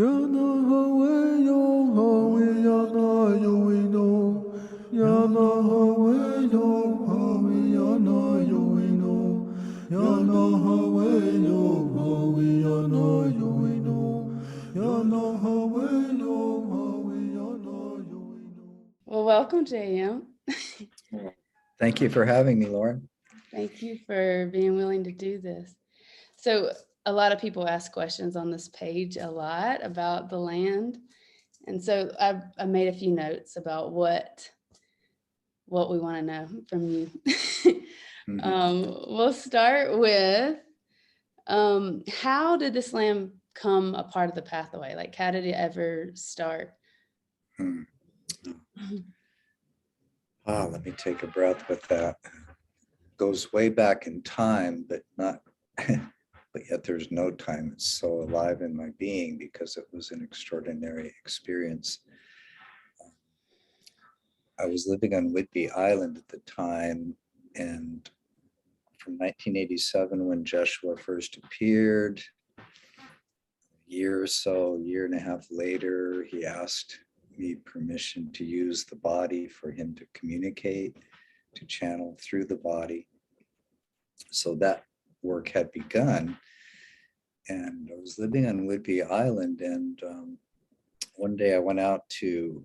Yana Hawaii, yo Hawaii, Yana Yoino. Yana Hawaii, yo Hawaii, Yana Yoino. Yana Hawaii, yo Hawaii, Yana Yoino. Yana Hawaii, yo Hawaii, Yana Yoino. Well, welcome, JM. Thank you for having me, Lauren. Thank you for being willing to do this. So a lot of people ask questions on this page a lot about the land. And so I made a few notes about what we want to know from you. We'll start with how did this land come a part of the pathway? Like, how did it ever start? Let me take a breath with that. Goes way back in time, but not, but yet there's no time. It's so alive in my being because it was an extraordinary experience. I was living on Whidbey Island at the time, and from 1987, when Joshua first appeared, a year and a half later, he asked me permission to use the body for him to communicate, to channel through the body. So that work had begun, and I was living on Whidbey Island, and one day I went out to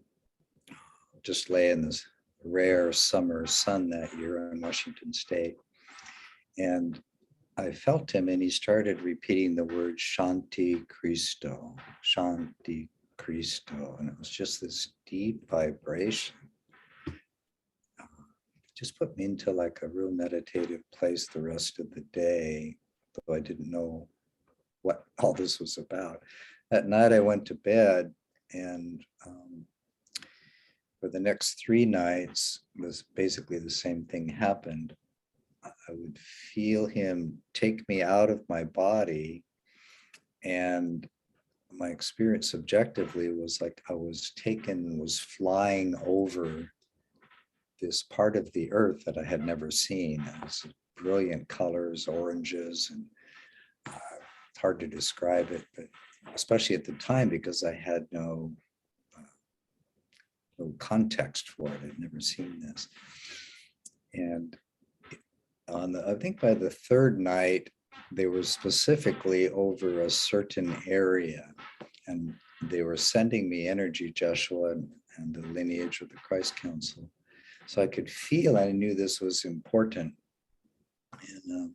just lay in this rare summer sun that year in Washington State, and I felt him, and he started repeating the word Shanti Cristo, Shanti Cristo, and it was just this deep vibration. Just put me into like a real meditative place the rest of the day, though I didn't know what all this was about. That night I went to bed, and for the next 3 nights, was basically the same thing happened. I would feel him take me out of my body, and my experience subjectively was like I was flying over this part of the earth that I had never seen. It was brilliant colors, oranges, and it's hard to describe it, but especially at the time because I had no context for it. I'd never seen this. And I think by the 3rd night, they were specifically over a certain area, and they were sending me energy, Joshua and the lineage of the Christ Council. So I could feel, I knew this was important. And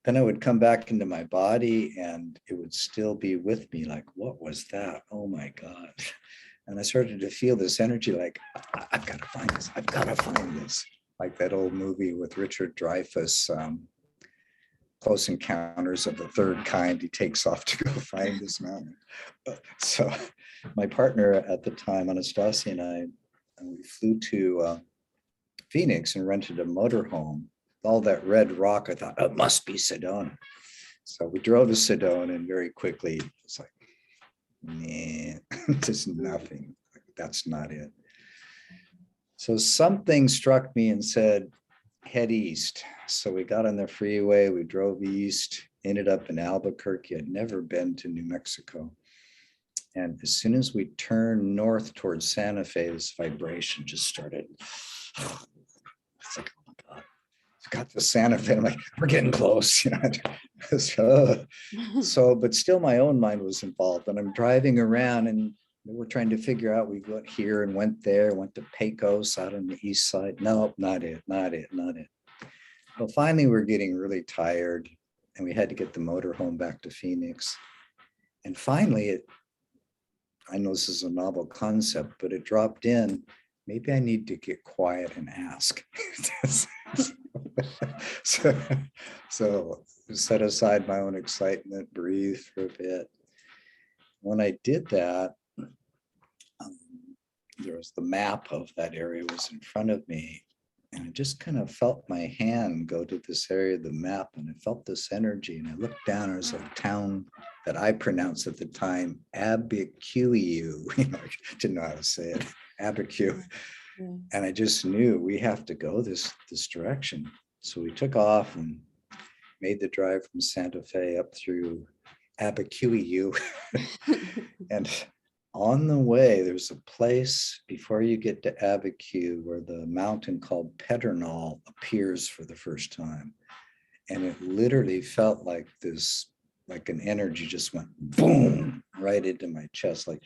then I would come back into my body and it would still be with me. Like, what was that? Oh my God. And I started to feel this energy like, I've got to find this. I've got to find this. Like that old movie with Richard Dreyfuss, Close Encounters of the Third Kind. He takes off to go find this mountain. So my partner at the time, Anastasia, and we flew to Phoenix and rented a motorhome. All that red rock, I thought, it must be Sedona. So we drove to Sedona, and very quickly it's like, nah, just nothing. That's not it. So something struck me and said, head east. So we got on the freeway, we drove east, ended up in Albuquerque. I'd never been to New Mexico. And as soon as we turned north towards Santa Fe, this vibration just started. It's like, oh my God, got to Santa Fe. I'm like, we're getting close, you know. So, but still my own mind was involved, and I'm driving around and we're trying to figure out, we went here and went there, went to Pecos out on the east side. Nope, not it. Well, finally we're getting really tired and we had to get the motorhome back to Phoenix. And finally, I know this is a novel concept, but it dropped in. Maybe I need to get quiet and ask. So set aside my own excitement, breathe for a bit. When I did that, there was the map of that area was in front of me, and I just kind of felt my hand go to this area of the map, and I felt this energy, and I looked down, there was a town that I pronounced at the time Abiquiu, I didn't know how to say it, Abiquiu. Yeah. And I just knew we have to go this direction. So we took off and made the drive from Santa Fe up through Abiquiu And on the way, there's a place before you get to Abiquiu where the mountain called Pedernal appears for the first time. And it literally felt like this, like an energy just went boom right into my chest, like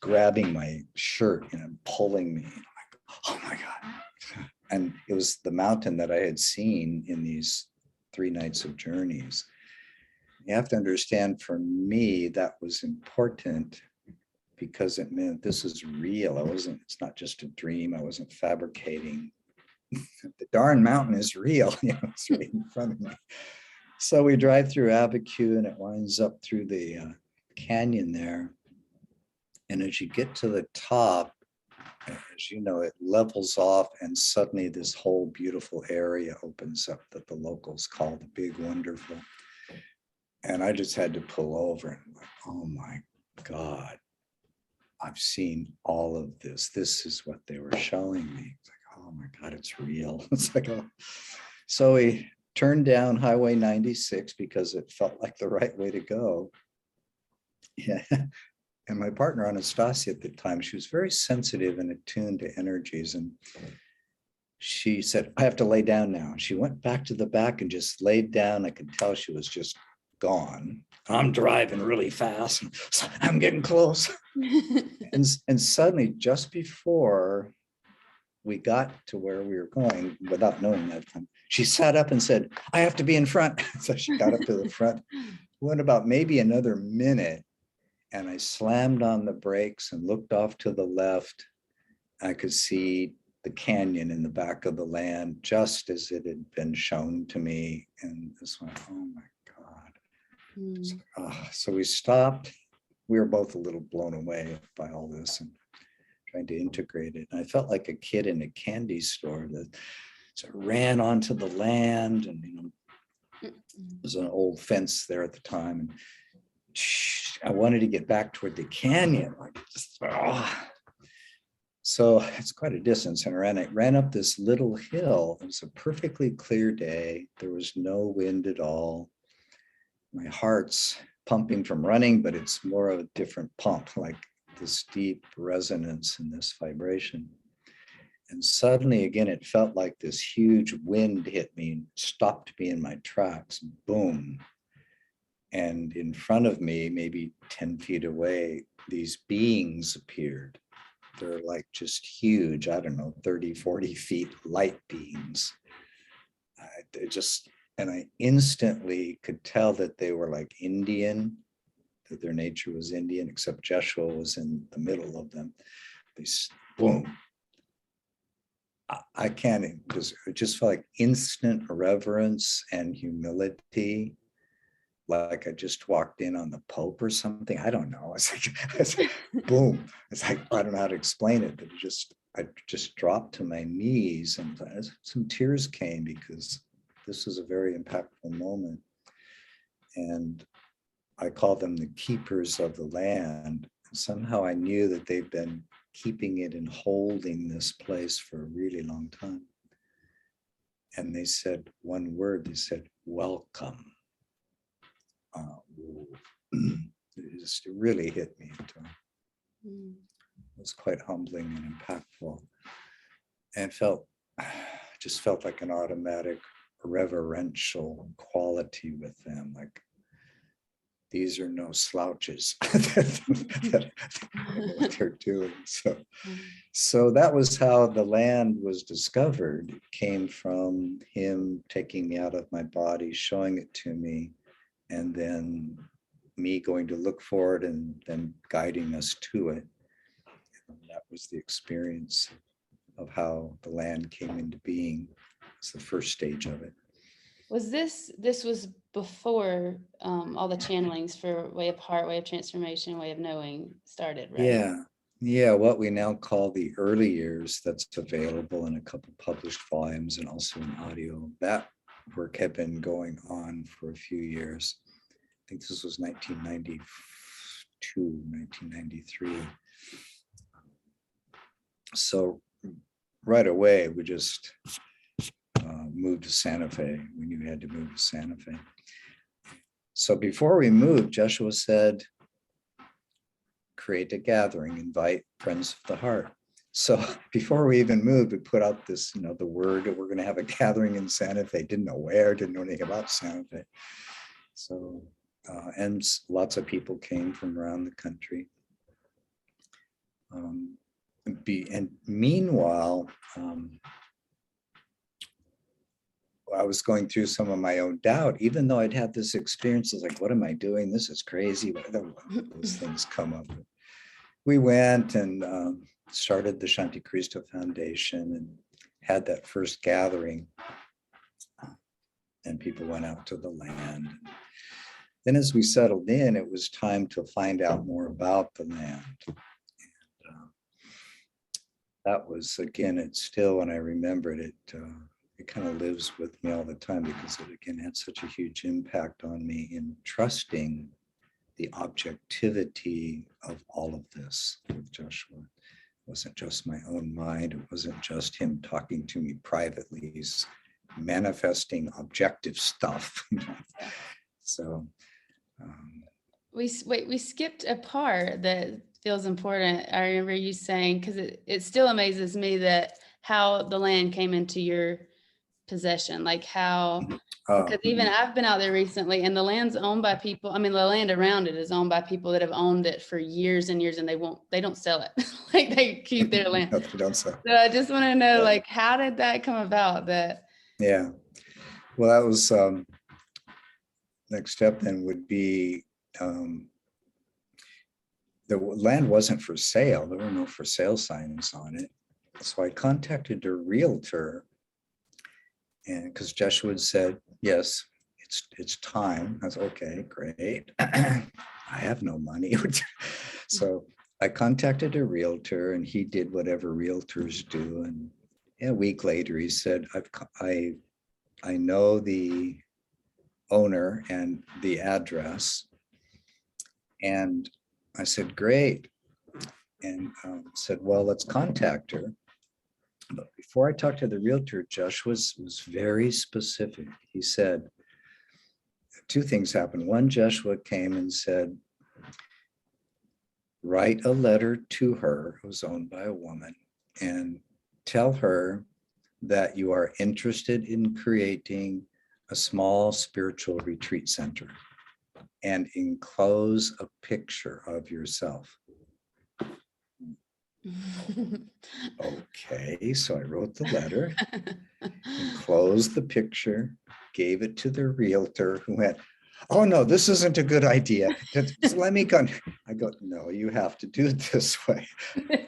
grabbing my shirt and pulling me. Like, oh my God. And it was the mountain that I had seen in these 3 nights of journeys. You have to understand, for me, that was important because it meant this is real. It's not just a dream. I wasn't fabricating. The darn mountain is real. It's right in front of me. So we drive through Abiquiu and it winds up through the canyon there. And as you get to the top, as you know, it levels off and suddenly this whole beautiful area opens up that the locals call the Big Wonderful. And I just had to pull over and like, oh my God, I've seen all of this. This is what they were showing me. It's like, oh my God, it's real. It's like, oh. So we turned down Highway 96 because it felt like the right way to go. Yeah. And my partner, Anastasia, at the time, she was very sensitive and attuned to energies. And she said, I have to lay down now. She went back to the back and just laid down. I could tell she was just gone. I'm driving really fast. So I'm getting close. And suddenly, just before we got to where we were going, without knowing that time, she sat up and said, I have to be in front. So she got up to the front. Went about maybe another minute. And I slammed on the brakes and looked off to the left. I could see the canyon in the back of the land, just as it had been shown to me. And this went, oh my God. So we stopped. We were both a little blown away by all this and trying to integrate it. And I felt like a kid in a candy store that ran onto the land. And, there was an old fence there at the time. And I wanted to get back toward the canyon. Like, So it's quite a distance. And I ran up this little hill. It was a perfectly clear day. There was no wind at all. My heart's pumping from running, but it's more of a different pump, like this deep resonance and this vibration. And suddenly, again, it felt like this huge wind hit me and stopped me in my tracks. Boom. And in front of me, maybe 10 feet away, these beings appeared. They're like just huge, I don't know, 30, 40 feet light beings. And I instantly could tell that they were like Indian, that their nature was Indian, except Jeshua was in the middle of them. Boom. I can't, because it just felt like instant reverence and humility. Like I just walked in on the Pope or something. I don't know. It's like boom. It's like, I don't know how to explain it, but I just dropped to my knees and some tears came because this was a very impactful moment. And I call them the keepers of the land. And somehow I knew that they've been keeping it and holding this place for a really long time. And they said one word, they said, welcome. It really hit me. It was quite humbling and impactful, and just felt like an automatic reverential quality with them. Like these are no slouches that what they're doing. So that was how the land was discovered. It came from him taking me out of my body, showing it to me, and then me going to look for it and then guiding us to it. And that was the experience of how the land came into being. It's the first stage of it. Was this was before all the channelings for Way of Heart, Way of Transformation, Way of Knowing started, right? Yeah, what we now call the early years, that's available in a couple published volumes and also in audio. That work had been going on for a few years. I think this was 1992, 1993. So right away, we just moved to Santa Fe. We knew we had to move to Santa Fe. So before we moved, Joshua said, create a gathering, invite friends of the heart. So before we even moved, we put out this, the word that we're going to have a gathering in Santa Fe. Didn't know where, didn't know anything about Santa Fe. So, and lots of people came from around the country. And meanwhile, I was going through some of my own doubt, even though I'd had this experience. I was like, what am I doing? This is crazy. Why do those things come up? We went and started the Shanti Cristo Foundation and had that first gathering. And people went out to the land. Then as we settled in, it was time to find out more about the land. And that was, again, it's still, when I remembered it, it kind of lives with me all the time, because it, again, had such a huge impact on me in trusting the objectivity of all of this with Joshua. It wasn't just my own mind. It wasn't just him talking to me privately. He's manifesting objective stuff. So we skipped a part that feels important. I remember you saying, because it still amazes me that how the land came into your possession, like how, because even I've been out there recently and the land's owned by people. I mean, the land around it is owned by people that have owned it for years and years, and they don't sell it. Like, they keep their land. No, they don't sell. So I just want to know, like, how did that come about? That Yeah, well, that was next step then would be the land wasn't for sale. There were no for sale signs on it. So I contacted a realtor, and because Joshua had said, yes, it's time. I was okay, great. I have no money. So I contacted a realtor, and he did whatever realtors do. And a week later, he said, I know the owner and the address. And I said, great. And said, well, let's contact her. But before I talked to the realtor, Josh was very specific. He said, two things happened. One, Joshua came and said, write a letter to her, who's owned by a woman, and tell her that you are interested in creating a small spiritual retreat center, and enclose a picture of yourself. Okay, so I wrote the letter, enclosed the picture, gave it to the realtor, who went, oh no, this isn't a good idea. Just let me go. I go, no, you have to do it this way.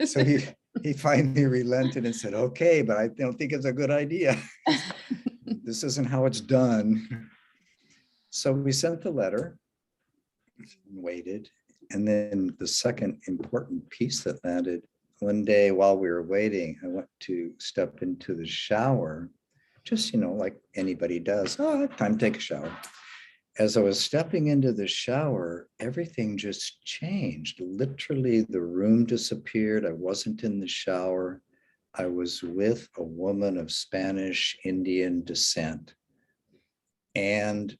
So he finally relented and said, okay, but I don't think it's a good idea. This isn't how it's done. So we sent the letter and waited. And then the second important piece that landed, one day while we were waiting, I went to step into the shower, just, like anybody does. Oh, time to take a shower. As I was stepping into the shower, everything just changed. Literally, the room disappeared. I wasn't in the shower. I was with a woman of Spanish Indian descent. And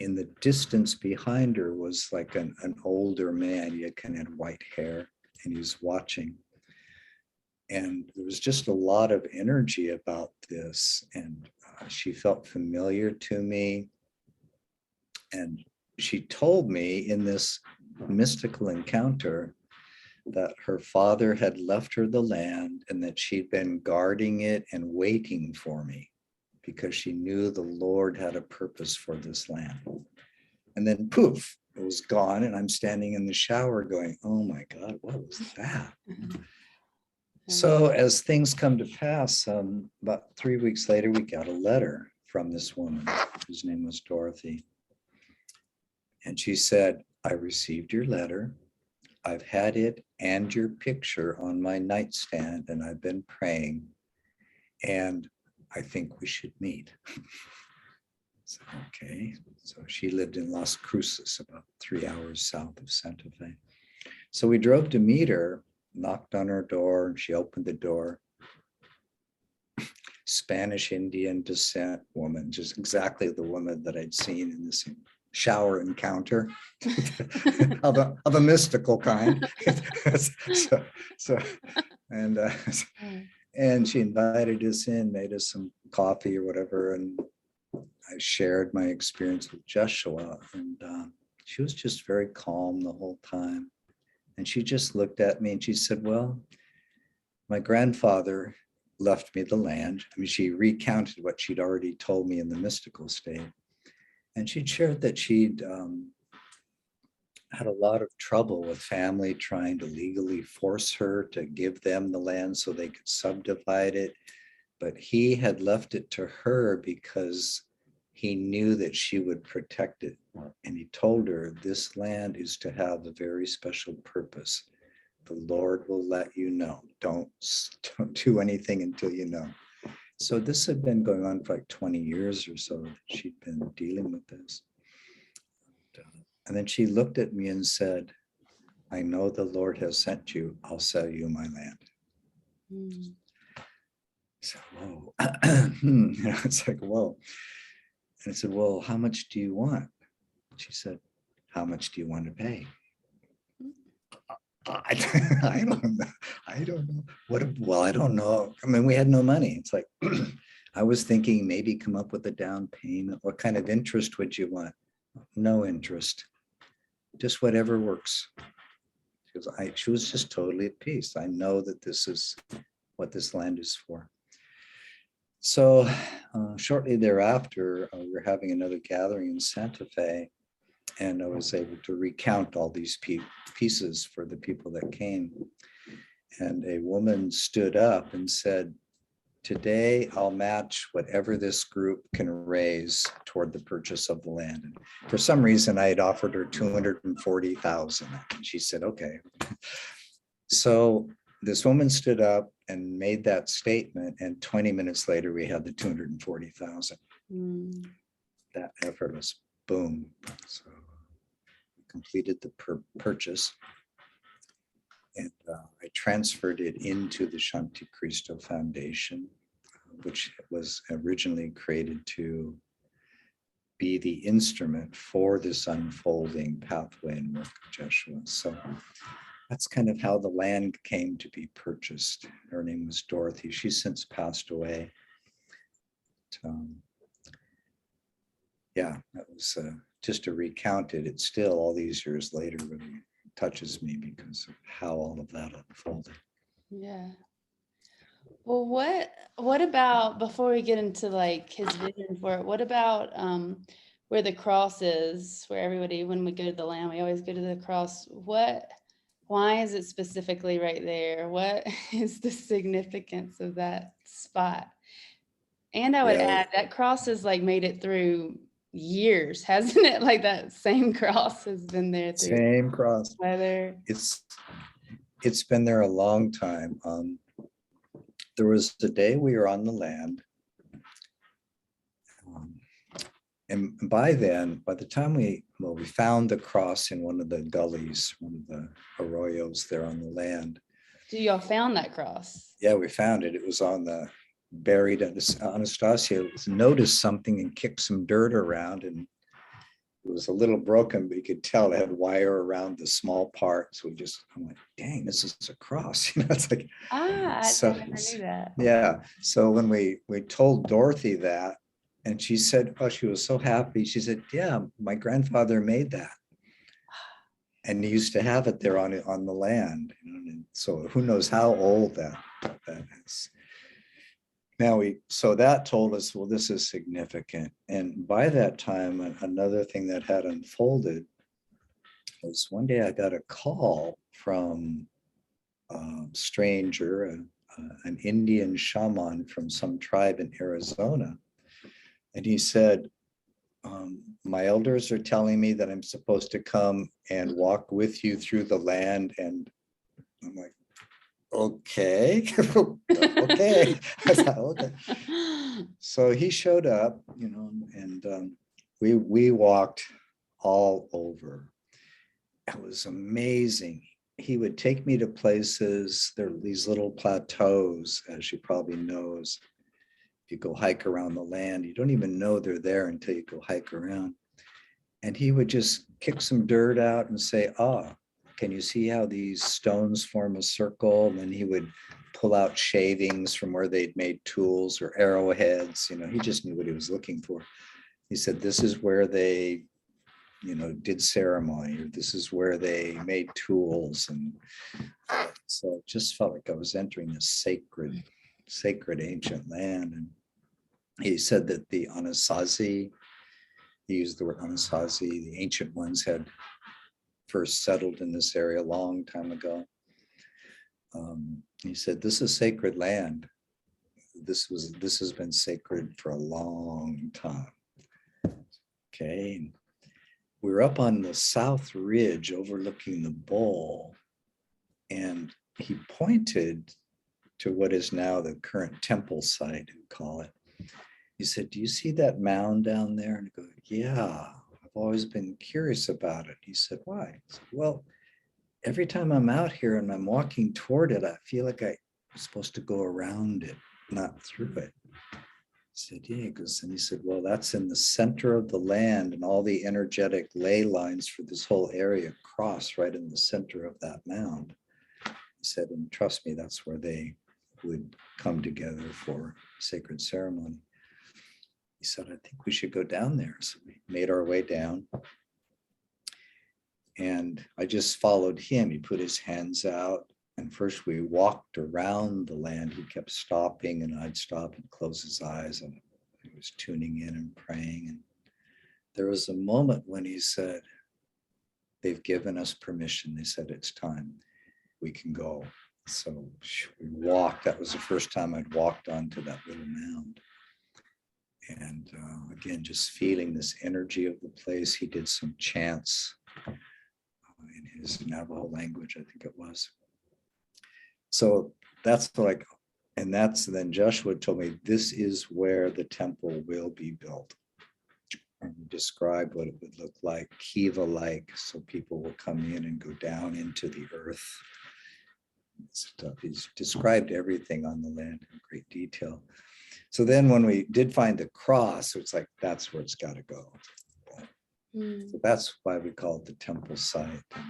in the distance behind her was like an older man. He had kind of white hair, and he was watching. And there was just a lot of energy about this. And she felt familiar to me. And she told me in this mystical encounter that her father had left her the land, and that she'd been guarding it and waiting for me, because she knew the Lord had a purpose for this land. And then poof, it was gone. And I'm standing in the shower going, oh my God, what was that? So as things come to pass, about 3 weeks later, we got a letter from this woman whose name was Dorothy. And she said, I received your letter. I've had it and your picture on my nightstand, and I've been praying. And I think we should meet. So, okay. So she lived in Las Cruces, about 3 hours south of Santa Fe. So we drove to meet her, knocked on her door, and she opened the door. Spanish Indian descent woman, just exactly the woman that I'd seen in this shower encounter of a mystical kind. so, so, and and she invited us in, made us some coffee or whatever, and I shared my experience with Joshua, and she was just very calm the whole time. And she just looked at me and she said, well, my grandfather left me the land. I mean, she recounted what she'd already told me in the mystical state. And she'd shared that she'd had a lot of trouble with family trying to legally force her to give them the land so they could subdivide it. But he had left it to her because he knew that she would protect it. And he told her, this land is to have a very special purpose. The Lord will let you know. Don't do anything until you know. So this had been going on for like 20 years or so. She'd been dealing with this. And then she looked at me and said, I know the Lord has sent you. I'll sell you my land. Mm. So, whoa. It's like, whoa. And I said, well, how much do you want? She said, how much do you want to pay? I don't know. I don't know. Well, I don't know. I mean, we had no money. It's like, I was thinking maybe come up with a down payment. What kind of interest would you want? No interest. Just whatever works. She was just totally at peace. I know that this is what this land is for. So shortly thereafter, we were having another gathering in Santa Fe, and I was able to recount all these pieces for the people that came. And a woman stood up and said, today I'll match whatever this group can raise toward the purchase of the land. And for some reason, I had offered her 240,000. And she said, okay. So this woman stood up and made that statement. And 20 minutes later, we had the 240,000. Mm. That effortless, boom. So we completed the purchase. And I transferred it into the Shanti Cristo Foundation, which was originally created to be the instrument for this unfolding pathway and work of Joshua. So that's kind of how the land came to be purchased. Her name was Dorothy. She's since passed away. Yeah, that was just to recount it. It's still all these years later really touches me because of how all of that unfolded. Yeah. Well, what about, before we get into like his vision for it, what about where the cross is, where everybody, when we go to the land, we always go to the cross. Why is it specifically right there? What is the significance of that spot? And I would add that cross has like made it through years, hasn't it? Like that same cross has been there through Same cross. weather. It's been there a long time. There was the day we were on the land. And by the time we found the cross in one of the gullies, one of the arroyos there on the land. So y'all found that cross? Yeah, we found it. It was buried. Anastasia noticed something and kicked some dirt around, and it was a little broken, but you could tell it had wire around the small part. So I'm like, dang, this is a cross. It's like, I never knew that. Yeah. So when we told Dorothy that, and she said, oh, she was so happy. She said, yeah, my grandfather made that. And he used to have it there on the land. And so who knows how old that is. Now so that told us, well, this is significant. And by that time, another thing that had unfolded was one day I got a call from a stranger, an Indian shaman from some tribe in Arizona. And he said, my elders are telling me that I'm supposed to come and walk with you through the land. And I'm like, okay, okay. I thought, okay. So he showed up, and we walked all over. It was amazing. He would take me to places, there are these little plateaus, as she probably knows. If you go hike around the land, you don't even know they're there until you go hike around. And he would just kick some dirt out and say, can you see how these stones form a circle? And then he would pull out shavings from where they'd made tools or arrowheads. He just knew what he was looking for. He said, this is where they, did ceremony, or this is where they made tools. And so it just felt like I was entering this sacred ancient land. And he said that the Anasazi, he used the word Anasazi, the ancient ones had first settled in this area a long time ago. He said, this is sacred land. This has been sacred for a long time. Okay. And we were up on the south ridge overlooking the bowl, and he pointed to what is now the current temple site, we call it. He said, do you see that mound down there? And I go, yeah, I've always been curious about it. He said, why? I said, well, every time I'm out here and I'm walking toward it, I feel like I'm supposed to go around it, not through it. I said, yeah, he goes, and he said, well, that's in the center of the land, and all the energetic ley lines for this whole area cross right in the center of that mound. He said, and trust me, that's where they would come together for sacred ceremony. He said, I think we should go down there. So we made our way down. And I just followed him. He put his hands out. And first we walked around the land. He kept stopping, and I'd stop and close his eyes. And he was tuning in and praying. And there was a moment when he said, they've given us permission. They said, it's time. We can go. So we walked. That was the first time I'd walked onto that little mound. And again, just feeling this energy of the place. He did some chants in his Navajo language, I think it was. So that's like, and that's then Joshua told me, this is where the temple will be built. And he described what it would look like, kiva-like, so people will come in and go down into the earth. Stuff. He's described everything on the land in great detail. So then when we did find the cross, it's like, that's where it's got to go. So that's why we call it the temple site. And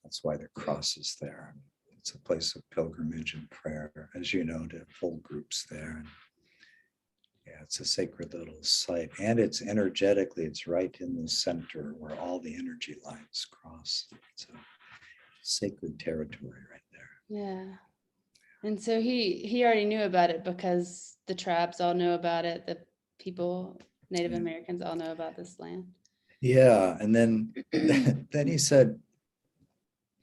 that's why the cross is there. It's a place of pilgrimage and prayer, as you know, to hold groups there. And yeah, it's a sacred little site. And it's energetically, it's right in the center where all the energy lines cross. It's a sacred territory right there. Yeah. And so he already knew about it because the tribes all know about it. The people, Native Americans all know about this land. Yeah. And then he said,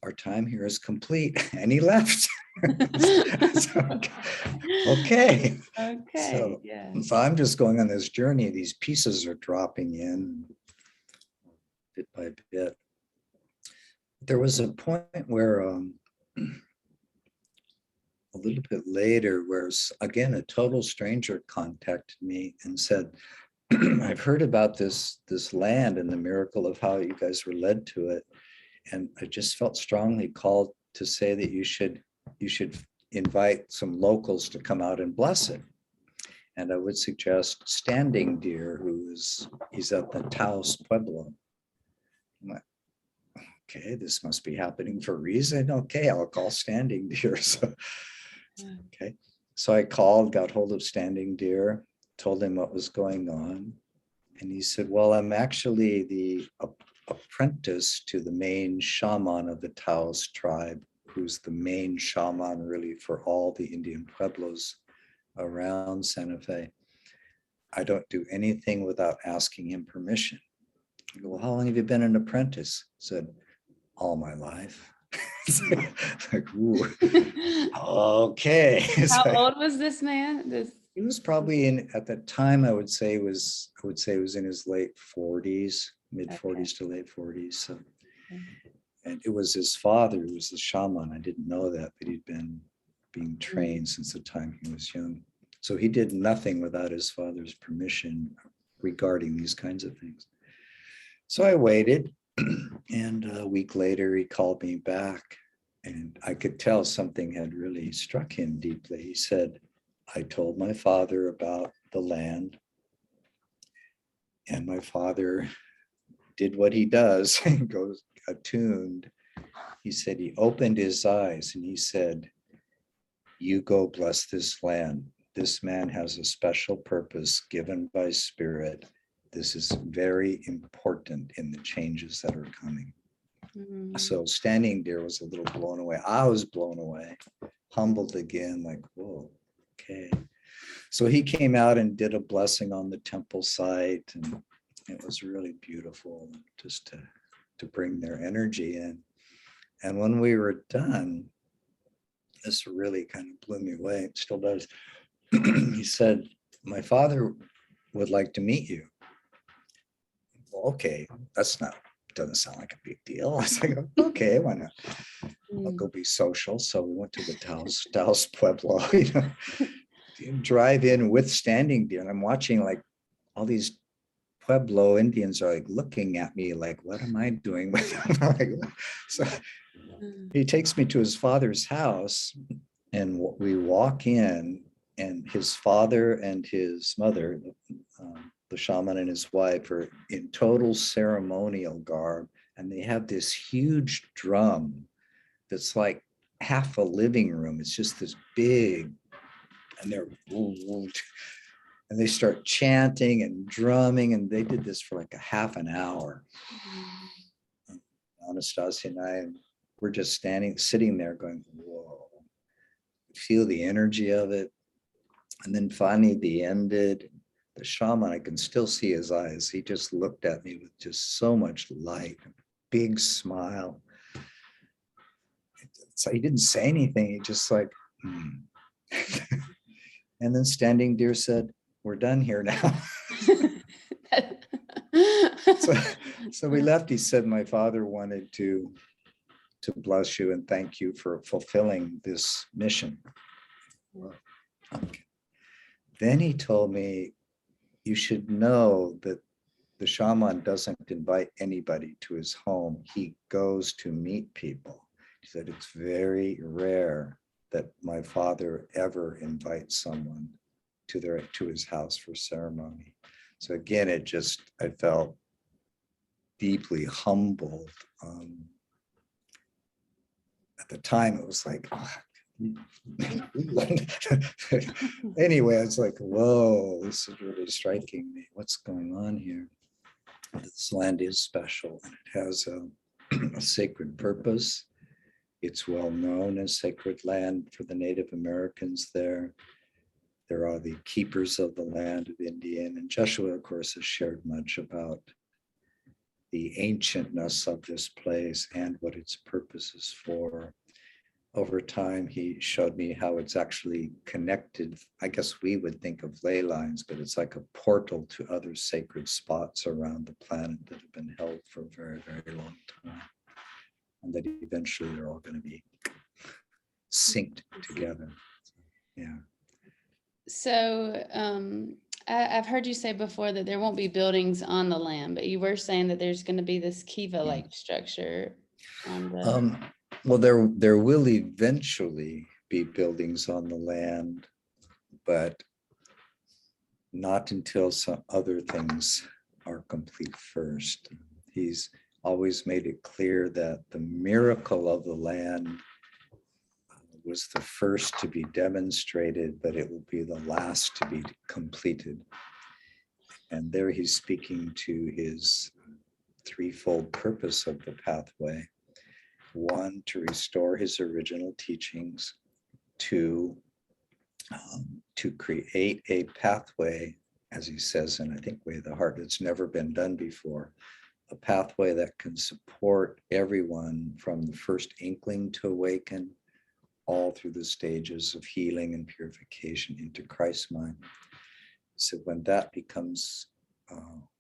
our time here is complete. And he left. So, okay. Okay. So I'm just going on this journey. These pieces are dropping in bit by bit. There was a point where a little bit later, where again, a total stranger contacted me and said, I've heard about this land and the miracle of how you guys were led to it. And I just felt strongly called to say that you should invite some locals to come out and bless it. And I would suggest Standing Deer, he's at the Taos Pueblo. I'm like, okay, this must be happening for a reason. Okay, I'll call Standing Deer. Okay, so I called, got hold of Standing Deer, told him what was going on. And he said, well, I'm actually the apprentice to the main shaman of the Taos tribe, who's the main shaman really for all the Indian pueblos around Santa Fe. I don't do anything without asking him permission. I go, well, how long have you been an apprentice? He said, all my life. Like, ooh, okay. How old was this man? He was probably at that time, I would say he was in his late 40s, mid 40s to late 40s. So, and it was his father who was the shaman. I didn't know that, but he'd been being trained since the time he was young. So he did nothing without his father's permission regarding these kinds of things. So I waited. And a week later, he called me back, and I could tell something had really struck him deeply. He said, I told my father about the land, and my father did what he does and goes attuned. He said he opened his eyes and he said, you go bless this land. This man has a special purpose given by Spirit. This is very important in the changes that are coming. So Standing Deer was a little blown away. I was blown away, humbled again, like, whoa, okay. So he came out and did a blessing on the temple site, and it was really beautiful just to bring their energy in. And when we were done, this really kind of blew me away. It still does. He said, my father would like to meet you. Well, okay, doesn't sound like a big deal. I was like, okay, why not? I'll go be social. So we went to the Taos Pueblo, drive in with Standing Deer. And I'm watching like all these Pueblo Indians are like looking at me like, what am I doing with them? So he takes me to his father's house, and we walk in, and his father and his mother, the shaman and his wife, are in total ceremonial garb, and they have this huge drum that's like half a living room. It's just this big, and and they start chanting and drumming, and they did this for like a half an hour. Anastasia and I, we're just sitting there going, whoa, feel the energy of it. And then finally the ended. The shaman, I can still see his eyes. He just looked at me with just so much light, a big smile. So he didn't say anything. He just like, And then Standing Deer said, we're done here now. So we left. He said, my father wanted to bless you and thank you for fulfilling this mission. Okay. Then he told me, you should know that the shaman doesn't invite anybody to his home. He goes to meet people. He said, it's very rare that my father ever invites someone to his house for ceremony. So again, I felt deeply humbled. At the time, it was like, anyway, it's like, whoa, this is really striking me. What's going on here? This land is special, and it has a sacred purpose. It's well known as sacred land for the Native Americans there. There are the keepers of the land of Indian, and Joshua, of course, has shared much about the ancientness of this place and what its purpose is for. Over time, he showed me how it's actually connected. I guess we would think of ley lines, but it's like a portal to other sacred spots around the planet that have been held for a very, very long time. And that eventually they're all going to be synced together. Yeah. So I've heard you say before that there won't be buildings on the land, but you were saying that there's going to be this Kiva-like structure on the... Well, there will eventually be buildings on the land, but not until some other things are complete first. He's always made it clear that the miracle of the land was the first to be demonstrated, but it will be the last to be completed. And there he's speaking to his threefold purpose of the pathway. One, to restore his original teachings. Two, to create a pathway, as he says in, I think, Way of the Heart, that's never been done before. A pathway that can support everyone from the first inkling to awaken, all through the stages of healing and purification into Christ's mind. So when that becomes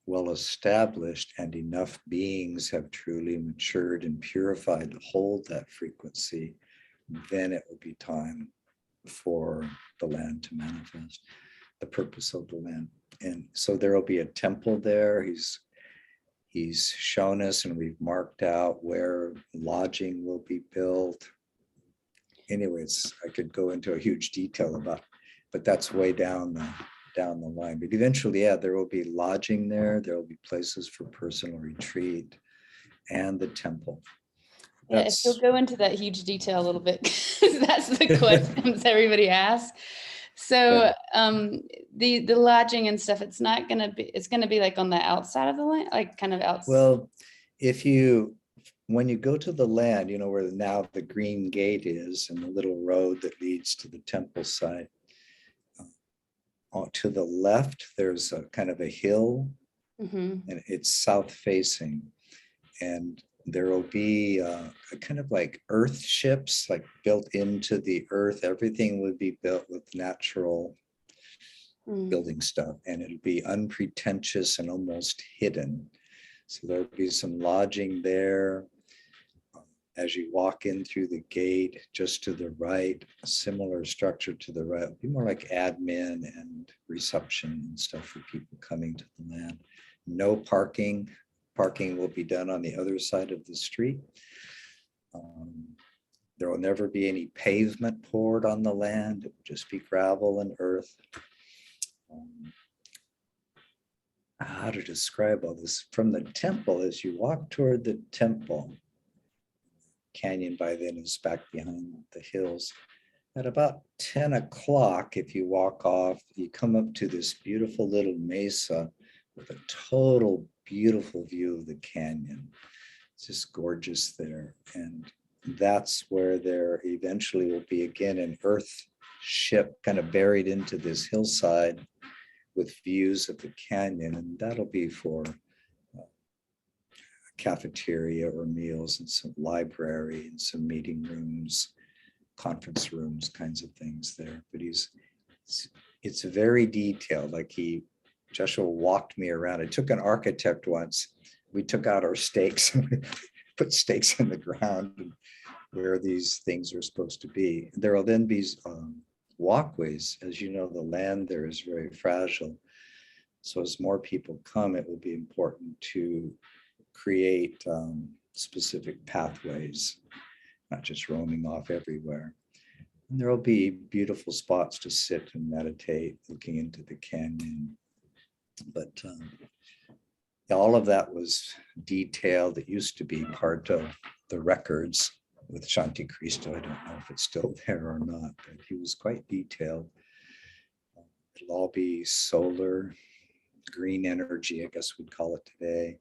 well established and enough beings have truly matured and purified to hold that frequency, then it will be time for the land to manifest the purpose of the land. And so there will be a temple there. He's shown us, and we've marked out where lodging will be built. Anyways, I could go into a huge detail about it, but that's way down down the line. But eventually, yeah, there will be lodging there. There will be places for personal retreat and the temple. Yeah, if you'll go into that huge detail a little bit, 'cause that's the questions everybody asks. So the lodging and stuff, it's not gonna be, it's gonna be like on the outside of the land, like kind of outside. Well, when you go to the land, you know, where now the green gate is and the little road that leads to the temple site, to the left, there's a kind of a hill, and it's south facing. And there will be a kind of like earth ships, like built into the earth. Everything would be built with natural building stuff, and it'll be unpretentious and almost hidden. So there'll be some lodging there. As you walk in through the gate, just to the right, a similar structure to the right. It'll be more like admin and reception and stuff for people coming to the land. No parking. Parking will be done on the other side of the street. There will never be any pavement poured on the land. It will just be gravel and earth. How to describe all this? From the temple, as you walk toward the temple, canyon by then is back behind the hills. At about 10 o'clock, if you walk off, you come up to this beautiful little mesa with a total beautiful view of the canyon. It's just gorgeous there. And that's where there eventually will be again an earth ship kind of buried into this hillside with views of the canyon. And that'll be for cafeteria or meals and some library and some meeting rooms, conference rooms, kinds of things there. But it's very detailed. Like Joshua walked me around. I took an architect once. We took out our stakes and we put stakes in the ground and where these things are supposed to be. There will then be walkways. As you know, the land there is very fragile. So as more people come, it will be important to create specific pathways, not just roaming off everywhere. And there will be beautiful spots to sit and meditate, looking into the canyon. But all of that was detailed. It used to be part of the records with Shanti Cristo. I don't know if it's still there or not, but he was quite detailed. It'll all be solar, green energy, I guess we'd call it today.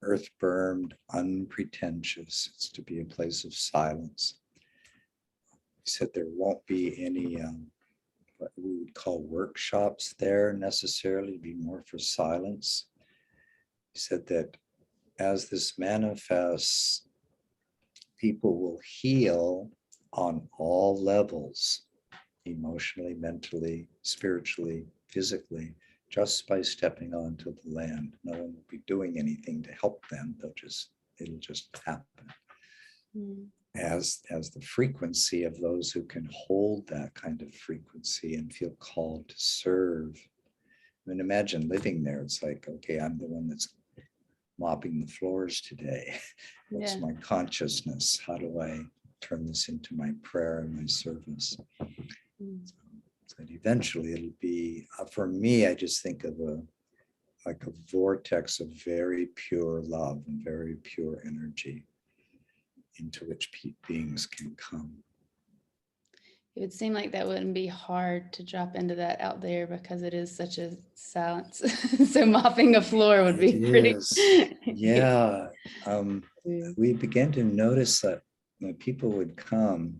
Earth burned, unpretentious. It's to be a place of silence. He said there won't be any what we would call workshops there necessarily, be more for silence. He said that as this manifests, people will heal on all levels, emotionally, mentally, spiritually, physically, just by stepping onto the land. No one will be doing anything to help them. It'll just happen. As the frequency of those who can hold that kind of frequency and feel called to serve. I mean, imagine living there. It's like, okay, I'm the one that's mopping the floors today. What's my consciousness? How do I turn this into my prayer and my service? So eventually it'll be, for me, I just think of a vortex of very pure love and very pure energy into which beings can come. It would seem like that wouldn't be hard to drop into that out there because it is such a silence. So mopping a floor would be pretty. Yeah. We began to notice that when people would come,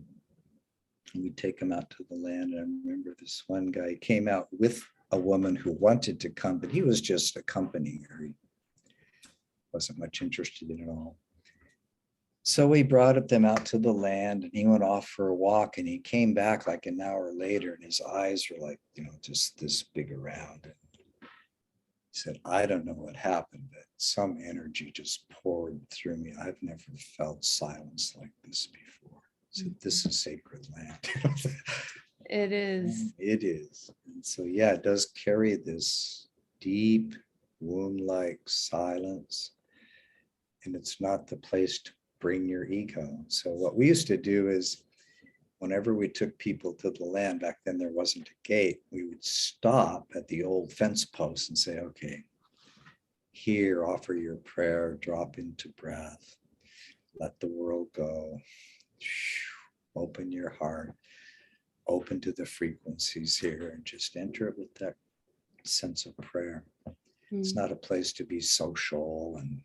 and we'd take them out to the land. And I remember this one guy came out with a woman who wanted to come, but he was just accompanying her. He wasn't much interested in it all. So we brought them out to the land and he went off for a walk and he came back like an hour later and his eyes were like, just this big around. And he said, I don't know what happened, but some energy just poured through me. I've never felt silence like this before. So this is sacred land. It is. It is. And so, yeah, it does carry this deep, womb-like silence. And it's not the place to bring your ego. So what we used to do is whenever we took people to the land, back then there wasn't a gate, we would stop at the old fence post and say, okay, here, offer your prayer, drop into breath, let the world go, open your heart, open to the frequencies here, and just enter it with that sense of prayer. It's not a place to be social and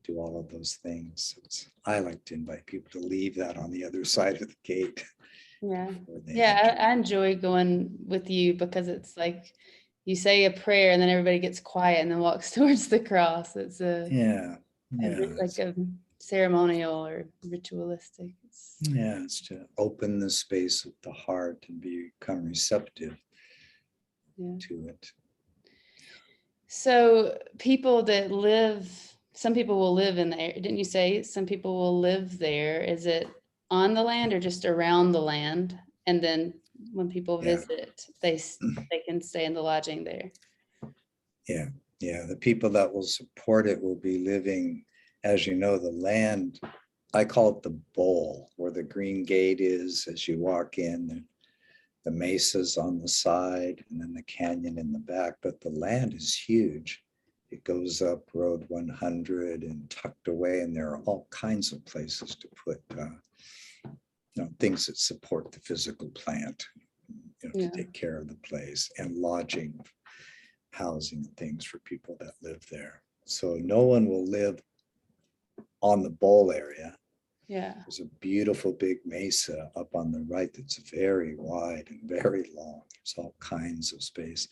do all of those things. I like to invite people to leave that on the other side of the gate. Yeah. before they Yeah, enter. I enjoy going with you because it's like you say a prayer and then everybody gets quiet and then walks towards the cross. It's Yeah, like a ceremonial or ritualistic. it's to open the space of the heart and become receptive Yeah. to it. So people that live, some people will live in there. Didn't you say some people will live there? Is it on the land or just around the land? And then when people Yeah. visit, they can stay in the lodging there. Yeah, the people that will support it will be living, as you know, the land, I call it the bowl, where the green gate is as you walk in, the mesas on the side, and then the canyon in the back. But the land is huge. It goes up Road 100 and tucked away, and there are all kinds of places to put things that support the physical plant, to take care of the place, and lodging, housing, and things for people that live there. So no one will live on the bowl area. Yeah. There's a beautiful big mesa up on the right that's very wide and very long. There's all kinds of space.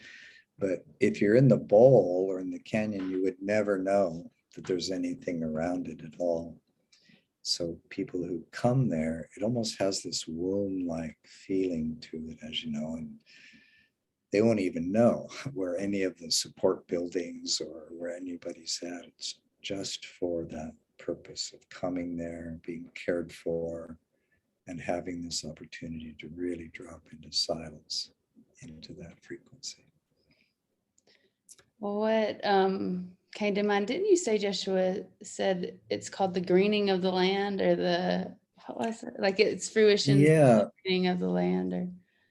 But if you're in the bowl or in the canyon, you would never know that there's anything around it at all. So people who come there, it almost has this womb-like feeling to it, as you know, and they won't even know where any of the support buildings or where anybody's at. It's just for that purpose of coming there, being cared for, and having this opportunity to really drop into silence, into that frequency. Well, what came to mind, didn't you say Joshua said it's called the greening of the land, or what was it? Like it's fruition, Yeah. greening of the land, or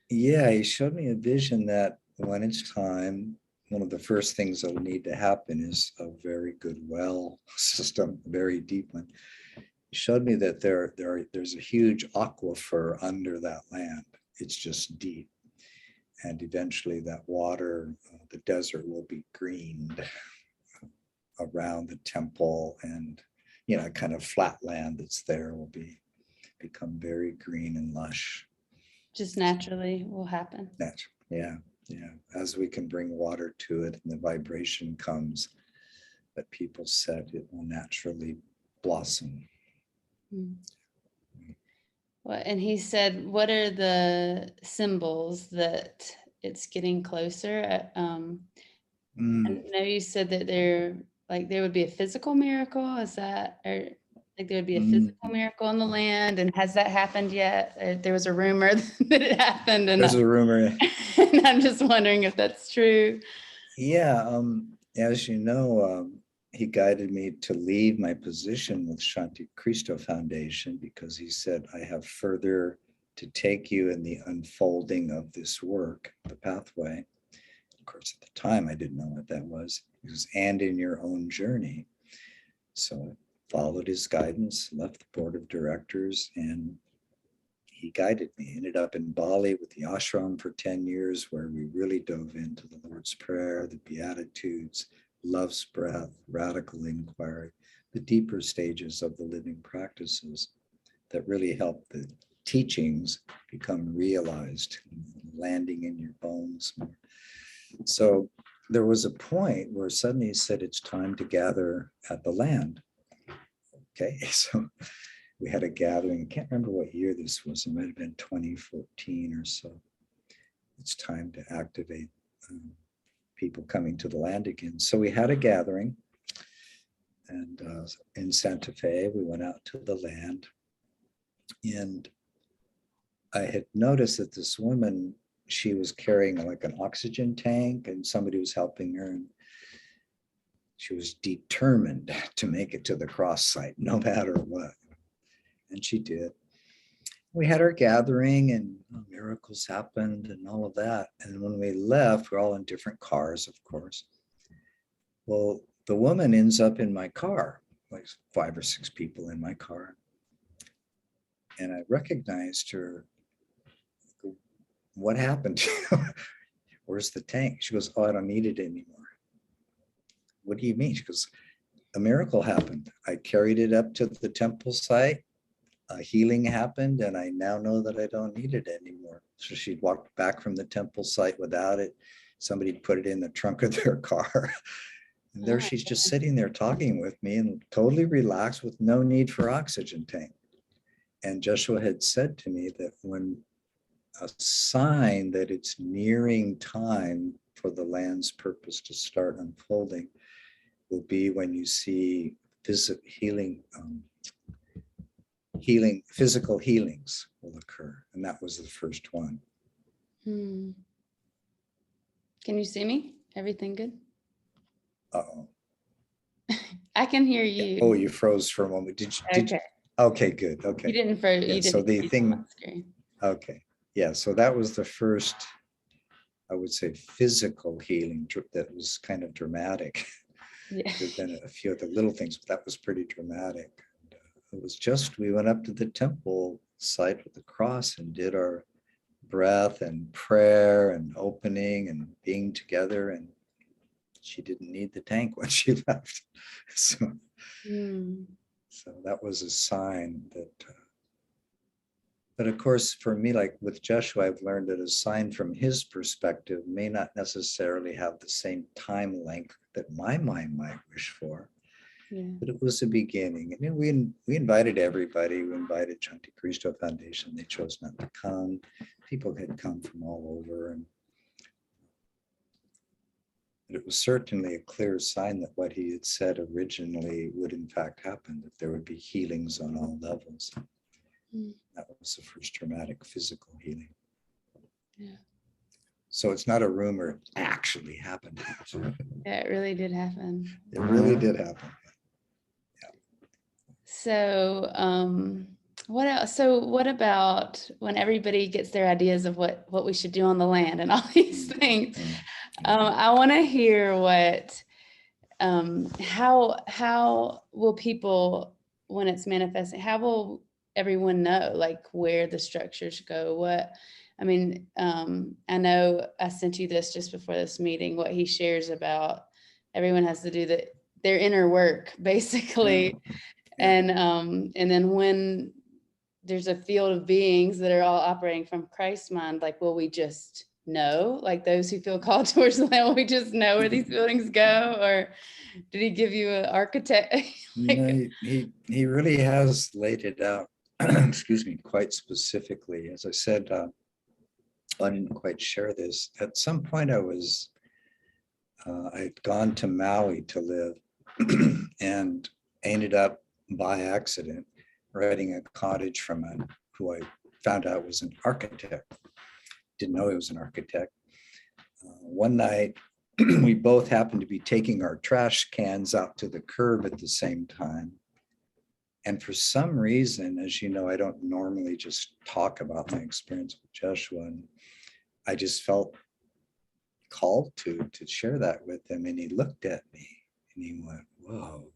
Yeah, he showed me a vision that when it's time, one of the first things that will need to happen is a very good well system, a very deep one. He showed me that there's a huge aquifer under that land. It's just deep. And eventually that water, the desert will be greened around the temple, and kind of flat land that's there will become very green and lush. just naturally will happen. Yeah. As we can bring water to it and the vibration comes that people said, it will naturally blossom. Well, and he said, what are the symbols that it's getting closer? I know you said that there would be a physical miracle. Is that, or like there would be a physical miracle on the land? And has that happened yet? There was a rumor that it happened, and There's a rumor. and I'm just wondering if that's true. Yeah, as you know, he guided me to leave my position with Shanti Cristo Foundation because he said, I have further to take you in the unfolding of this work, the pathway. Of course, at the time, I didn't know what that was. It was, and in your own journey. So I followed his guidance, left the board of directors, and he guided me. Ended up in Bali with the ashram for 10 years, where we really dove into the Lord's Prayer, the Beatitudes, love's breath, radical inquiry, the deeper stages of the living practices that really help the teachings become realized, landing in your bones. So there was a point where suddenly he said, it's time to gather at the land. Okay, so we had a gathering. I can't remember what year this was. It might have been 2014 or so. It's time to activate people coming to the land again. So we had a gathering, and in Santa Fe, we went out to the land, and I had noticed that this woman, she was carrying like an oxygen tank, and somebody was helping her, and she was determined to make it to the cross site, no matter what. And she did. We had our gathering and miracles happened and all of that. And when we left, we're all in different cars, of course. Well, the woman ends up in my car, like 5 or 6 people in my car. And I recognized her. What happened? Where's the tank? She goes, oh, I don't need it anymore. What do you mean? She goes, a miracle happened. I carried it up to the temple site. A healing happened, and I now know that I don't need it anymore. So she'd walked back from the temple site without it. Somebody put it in the trunk of their car. And there she's just sitting there talking with me and totally relaxed with no need for oxygen tank. And Joshua had said to me that when a sign that it's nearing time for the land's purpose to start unfolding will be when you see physical healings will occur. And that was the first one. Can you see me? Everything good? Uh-oh. I can hear you. Oh, you froze for a moment. Did you? Okay, good. Okay. You didn't froze. Yeah, You so didn't the see my thing, screen. okay. Yeah, so that was the first, I would say, physical healing that was kind of dramatic. Yeah. There've been a few other little things, but that was pretty dramatic. And, it was just, we went up to the temple site with the cross and did our breath and prayer and opening and being together, and she didn't need the tank when she left. So, so that was a sign that, but of course, for me, like with Joshua, I've learned that a sign from his perspective may not necessarily have the same time length that my mind might wish for. Yeah. But it was a beginning. And we invited everybody. We invited Chanti Cristo Foundation. They chose not to come. People had come from all over. And it was certainly a clear sign that what he had said originally would in fact happen, that there would be healings on all levels. That was the first dramatic physical healing. Yeah. So it's not a rumor, it actually happened. Yeah, it really did happen. It really did happen. So, what else? So what about when everybody gets their ideas of what we should do on the land and all these things? I want to hear what, how will people, when it's manifesting, how will everyone know like where the structures go? What, I mean, I know I sent you this just before this meeting, what he shares about everyone has to do their inner work basically. And then when there's a field of beings that are all operating from Christ's mind, like, will we just know, like those who feel called towards the land, will we just know where these buildings go? Or did he give you an architect? No, he really has laid it out, excuse me, quite specifically. As I said, I didn't quite share this. At some point I'd gone to Maui to live and ended up by accident renting a cottage from who I found out was an architect. Didn't know he was an architect. One night, we both happened to be taking our trash cans out to the curb at the same time. And for some reason, as you know, I don't normally just talk about my experience with Joshua. And I just felt called to share that with him. And he looked at me and he went, whoa,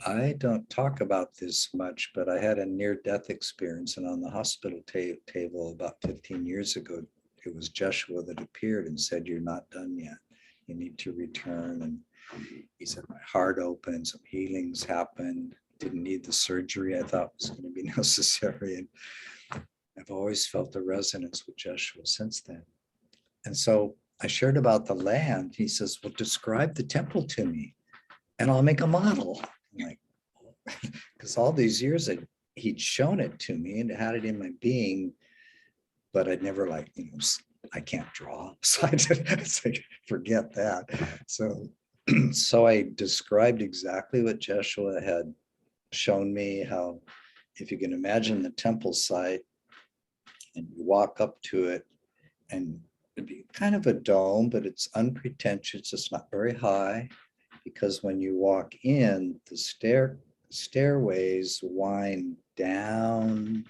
I don't talk about this much, but I had a near-death experience. And on the hospital table about 15 years ago, it was Joshua that appeared and said, you're not done yet. You need to return. And he said, my heart opened, some healings happened, didn't need the surgery I thought was going to be necessary. And I've always felt the resonance with Joshua since then. And so I shared about the land. He says, well, describe the temple to me and I'll make a model. I'm like, because all these years he'd shown it to me and had it in my being, but I'd never I can't draw. So it's like, forget that. So I described exactly what Joshua had shown me, how if you can imagine the temple site and you walk up to it and it'd be kind of a dome, but it's unpretentious. It's not very high because when you walk in, the stairways wind down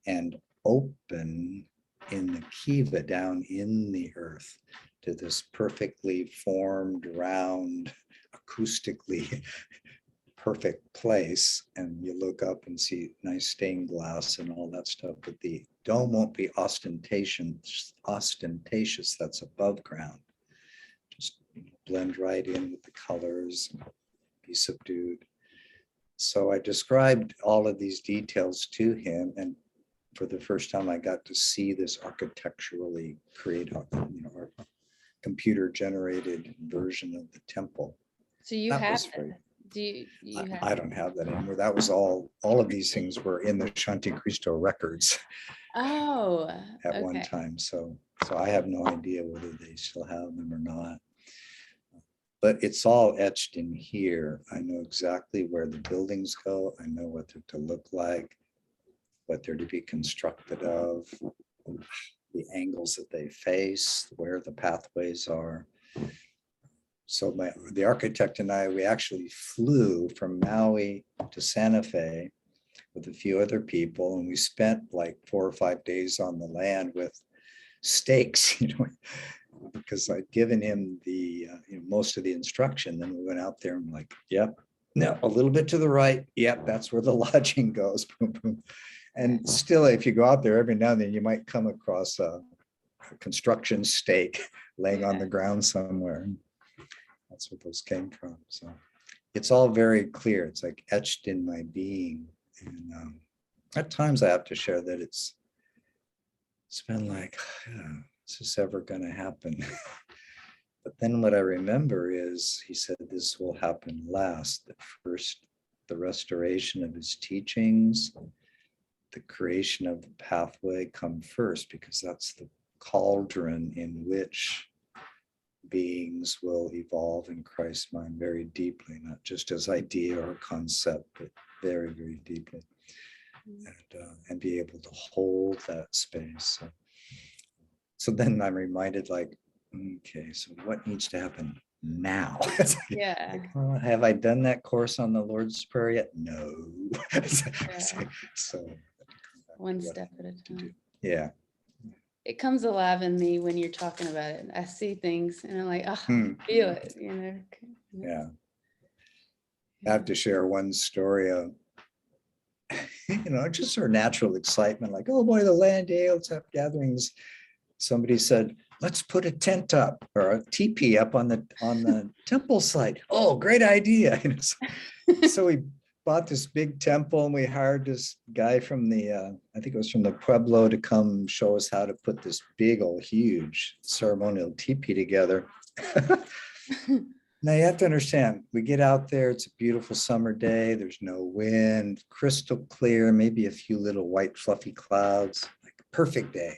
and open in the kiva down in the earth to this perfectly formed, round, acoustically perfect place. And you look up and see nice stained glass and all that stuff, but the dome won't be ostentatious. That's above ground. Just blend right in with the colors, be subdued. So I described all of these details to him, and for the first time I got to see this architecturally created, our computer generated version of the temple. So you That have was it. very- Do you have I don't have that anymore. That was all of these things were in the Shanti Cristo records Oh, at one okay. time. So I have no idea whether they still have them or not. But it's all etched in here. I know exactly where the buildings go. I know what they're to look like, what they're to be constructed of, the angles that they face, where the pathways are. So the architect and I, we actually flew from Maui to Santa Fe with a few other people, and we spent like 4 or 5 days on the land with stakes, because I'd given him the most of the instruction. Then we went out there and like, yep, no, a little bit to the right. Yep, that's where the lodging goes. Boom, boom. And still, if you go out there every now and then, you might come across a construction stake laying on the ground somewhere. That's what those came from. So it's all very clear. It's like etched in my being. And at times I have to share that it's been like, is this ever going to happen? But then what I remember is he said this will happen last. That first, the restoration of his teachings, the creation of the pathway come first, because that's the cauldron in which beings will evolve in Christ's mind very deeply, not just as idea or concept, but very, very deeply, and be able to hold that space. So then I'm reminded, like, okay, so what needs to happen now? Yeah. Well, have I done that course on the Lord's Prayer yet? No. So One step at a time. yeah. It comes alive in me when you're talking about it. I see things and I'm like, oh, feel it, Yeah. I have to share one story of, just our natural excitement, like, oh boy, the land day, let's have gatherings. Somebody said, let's put a tent up or a teepee up on the temple site. Oh, great idea. So we bought this big temple and we hired this guy from I think it was from the Pueblo, to come show us how to put this big old huge ceremonial teepee together. Now you have to understand, we get out there, it's a beautiful summer day, there's no wind, crystal clear, maybe a few little white fluffy clouds, like a perfect day.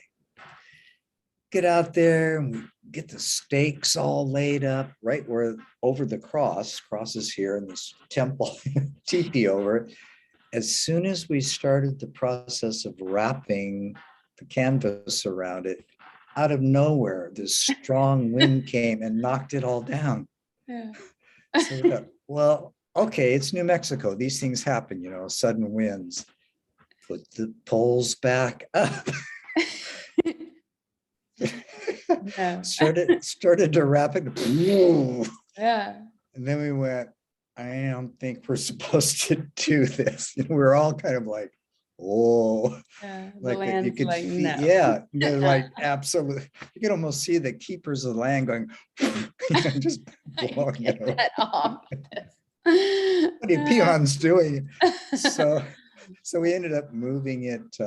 Get out there and we get the stakes all laid up right where over the cross is here in this temple, teepee over it. As soon as we started the process of wrapping the canvas around it, out of nowhere, this strong wind came and knocked it all down. Yeah. So we thought, well, okay, it's New Mexico. These things happen, sudden winds. Put the poles back up. No. started to wrap it. Yeah. And then we went, I don't think we're supposed to do this. We're all kind of like, oh, Yeah. The like that you land's could like, feel, no. yeah, like absolutely. You can almost see the keepers of the land going, just blowing it over. That off. What are you peons doing? So we ended up moving it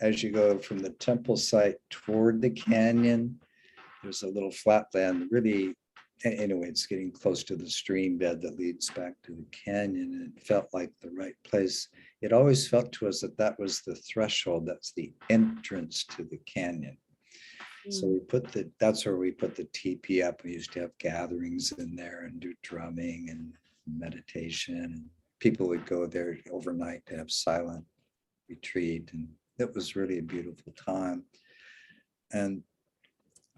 as you go from the temple site toward the canyon. There's a little flatland, really. Anyway, it's getting close to the stream bed that leads back to the canyon, and it felt like the right place. It always felt to us that was the threshold, that's the entrance to the canyon. So that's where we put the teepee up. We used to have gatherings in there and do drumming and meditation, and people would go there overnight to have silent retreat, and it was really a beautiful time. And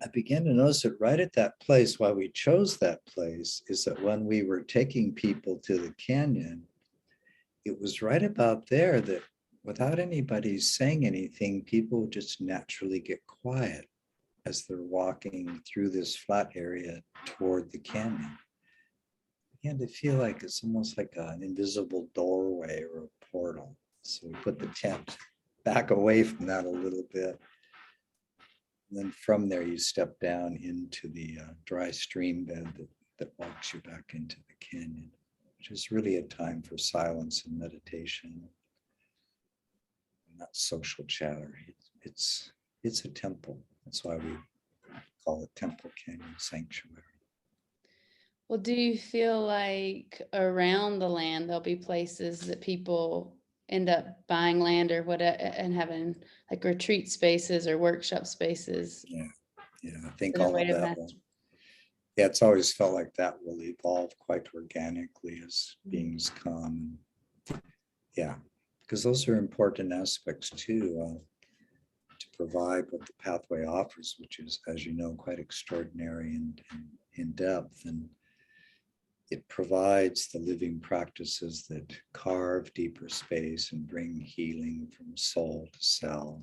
I began to notice that right at that place, why we chose that place is that when we were taking people to the canyon, it was right about there that without anybody saying anything, people just naturally get quiet as they're walking through this flat area toward the canyon. And they feel like it's almost like an invisible doorway or a portal. So we put the tent back away from that a little bit. And then from there, you step down into the dry stream bed that walks you back into the canyon, which is really a time for silence and meditation, not social chatter. It's a temple. That's why we call it Temple Canyon Sanctuary. Well, do you feel like around the land there'll be places that people end up buying land or what and having like retreat spaces or workshop spaces? Yeah, I think Is there a all way of to that match? will, yeah, it's always felt like that will evolve quite organically as beings come. Yeah, because those are important aspects too, to provide what the pathway offers, which is, as you know, quite extraordinary and in depth. And it provides the living practices that carve deeper space and bring healing from soul to cell.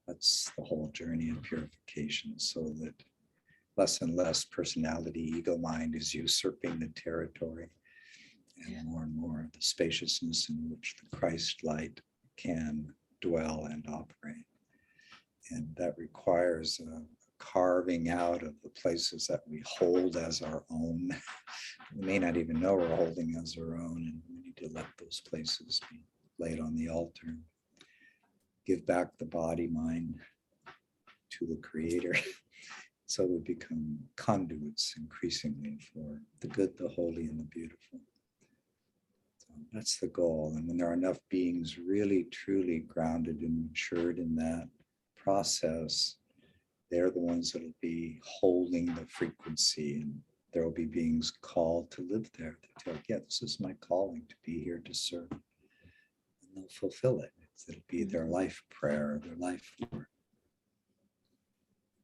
That's the whole journey of purification, so that less and less personality, ego mind is usurping the territory, and more the spaciousness in which the Christ light can dwell and operate. And that requires a carving out of the places that we hold as our own. We may not even know we're holding as our own, and we need to let those places be laid on the altar. Give back the body, mind to the Creator. So we become conduits increasingly for the good, the holy, and the beautiful. So that's the goal. And when there are enough beings really, truly grounded and matured in that process, they're the ones that will be holding the frequency, and there will be beings called to live there. They tell, yeah, this is my calling to be here to serve. And they'll fulfill it. It'll be their life prayer, their life work.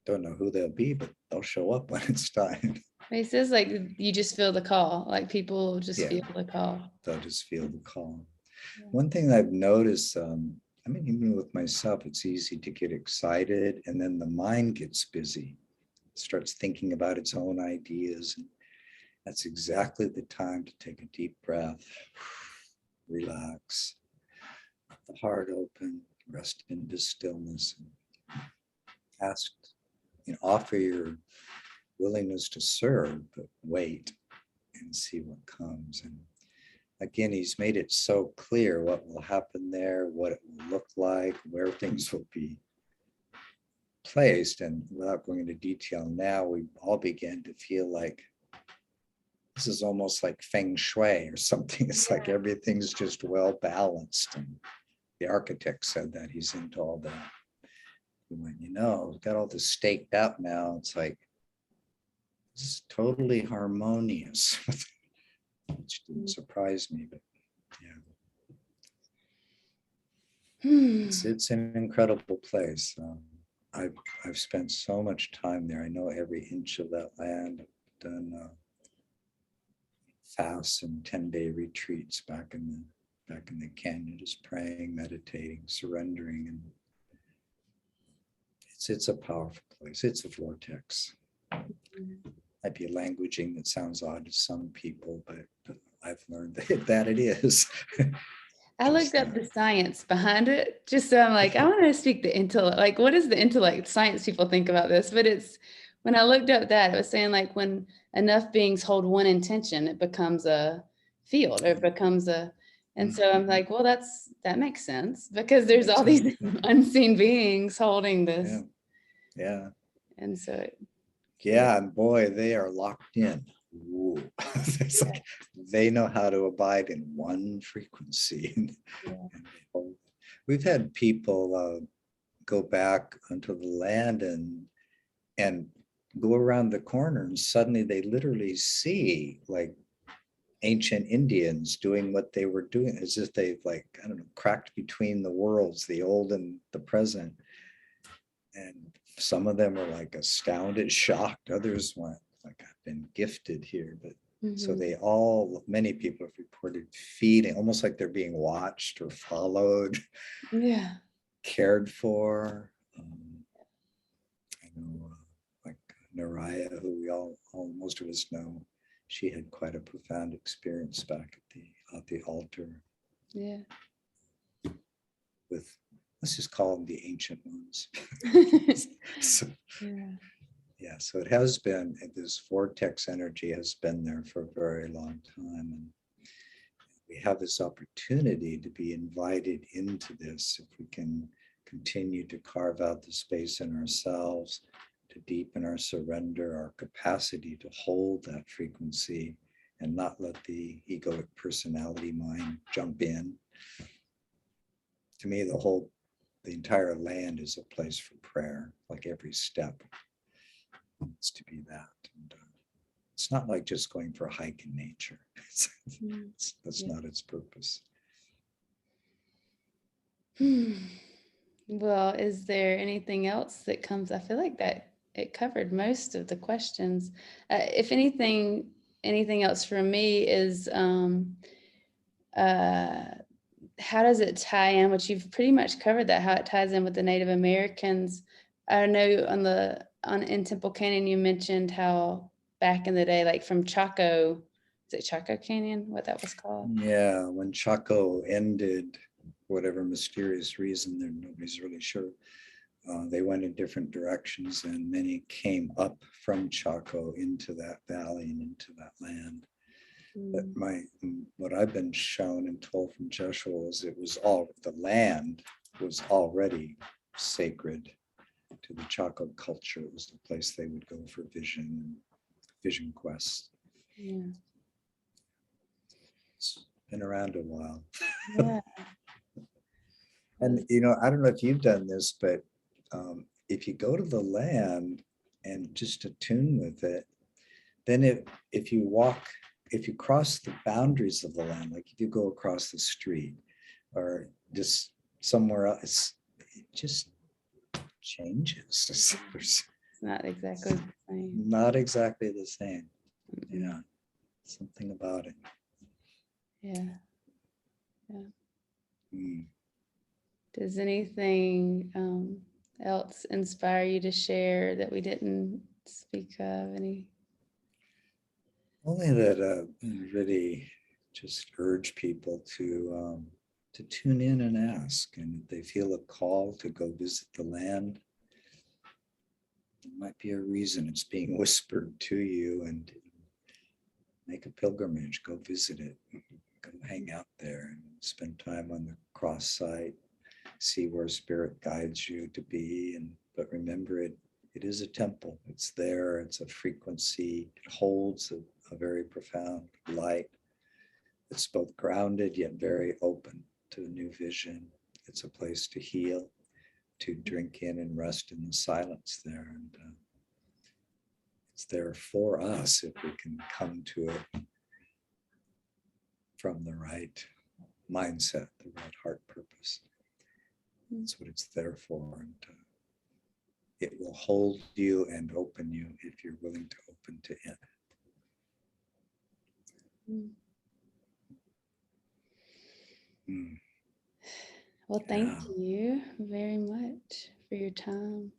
Don't know who they'll be, but they'll show up when it's time. It says like you just feel the call, like people just Yeah. feel the call. They'll just feel the call. Yeah. One thing I've noticed, I mean, even with myself, it's easy to get excited, and then the mind gets busy, starts thinking about its own ideas. And that's exactly the time to take a deep breath, relax, the heart open, rest into stillness, and ask, offer your willingness to serve, but wait and see what comes. And again, he's made it so clear what will happen there, what it will look like, where things will be placed. And without going into detail now, we all began to feel like this is almost like feng shui or something. It's like everything's just well balanced. And the architect said that he's into all that. We went, we've got all this staked out now. It's like, this is totally harmonious, which didn't surprise me, but yeah. It's an incredible place. I've spent so much time there. I know every inch of that land. I've done fasts and 10-day retreats back in the canyon, just praying, meditating, surrendering, and it's a powerful place. It's a vortex. Might be a languaging that sounds odd to some people, but I've learned that it is. I looked up the science behind it, just so I'm like, I want to speak the intellect. Like, what is the intellect? Science people think about this, but it's, when I looked up that, it was saying like when enough beings hold one intention, it becomes a field, or it becomes a, and so I'm like, well, that makes sense, because there's all these unseen beings holding this. Yeah. And so yeah, and boy, they are locked in. It's like they know how to abide in one frequency. And we've had people go back onto the land and go around the corner, and suddenly they literally see like ancient Indians doing what they were doing, as if they've cracked between the worlds, the old and the present. And some of them are like astounded, shocked. Others went like, I've been gifted here. But So Mhm. many people have reported feeling almost like they're being watched or followed, Yeah. cared for. I know, like Naraya, who most of us know, she had quite a profound experience back at the altar Yeah. with, let's just call them the ancient ones. So, Yeah. yeah, so it has been, this vortex energy has been there for a very long time. And we have this opportunity to be invited into this if we can continue to carve out the space in ourselves, to deepen our surrender, our capacity to hold that frequency and not let the egoic personality mind jump in. To me, the entire land is a place for prayer, like every step needs to be that. And it's not like just going for a hike in nature. Mm. That's Yeah. not its purpose. Well, is there anything else that comes? I feel like that it covered most of the questions. If anything else for me is uh, how does it tie in? Which you've pretty much covered that, how it ties in with the Native Americans. I know on in Temple Canyon you mentioned how back in the day, like from Chaco, is it Chaco Canyon? What that was called? Yeah, when Chaco ended, for whatever mysterious reason, there nobody's really sure. They went in different directions, and many came up from Chaco into that valley and into that land. But Mm, what I've been shown and told from Joshua is the land was already sacred to the Chaco culture. It was the place they would go for vision quests. yeah. It's been around a while. Yeah. And Was I don't know if you've done this, but if you go to the land and just attune with it, then if you cross the boundaries of the land, like if you go across the street or just somewhere else, it just changes. It's not exactly the same. not exactly the same. Mm-mm. Yeah, something about it. Yeah. Yeah. Mm. Does anything else inspire you to share that we didn't speak of? Any? Only that really just urge people to tune in and ask, and if they feel a call to go visit the land, there might be a reason it's being whispered to you, and make a pilgrimage, go visit it, go hang out there and spend time on the cross site, see where spirit guides you to be. And but remember, it is a temple. It's there. It's a frequency. It holds a very profound light. It's both grounded yet very open to a new vision. It's a place to heal, to drink in and rest in the silence there. And it's there for us if we can come to it from the right mindset, the right heart purpose. That's what it's there for. And it will hold you and open you if you're willing to open to it. Mm. Mm, Well, thank yeah. you very much for your time.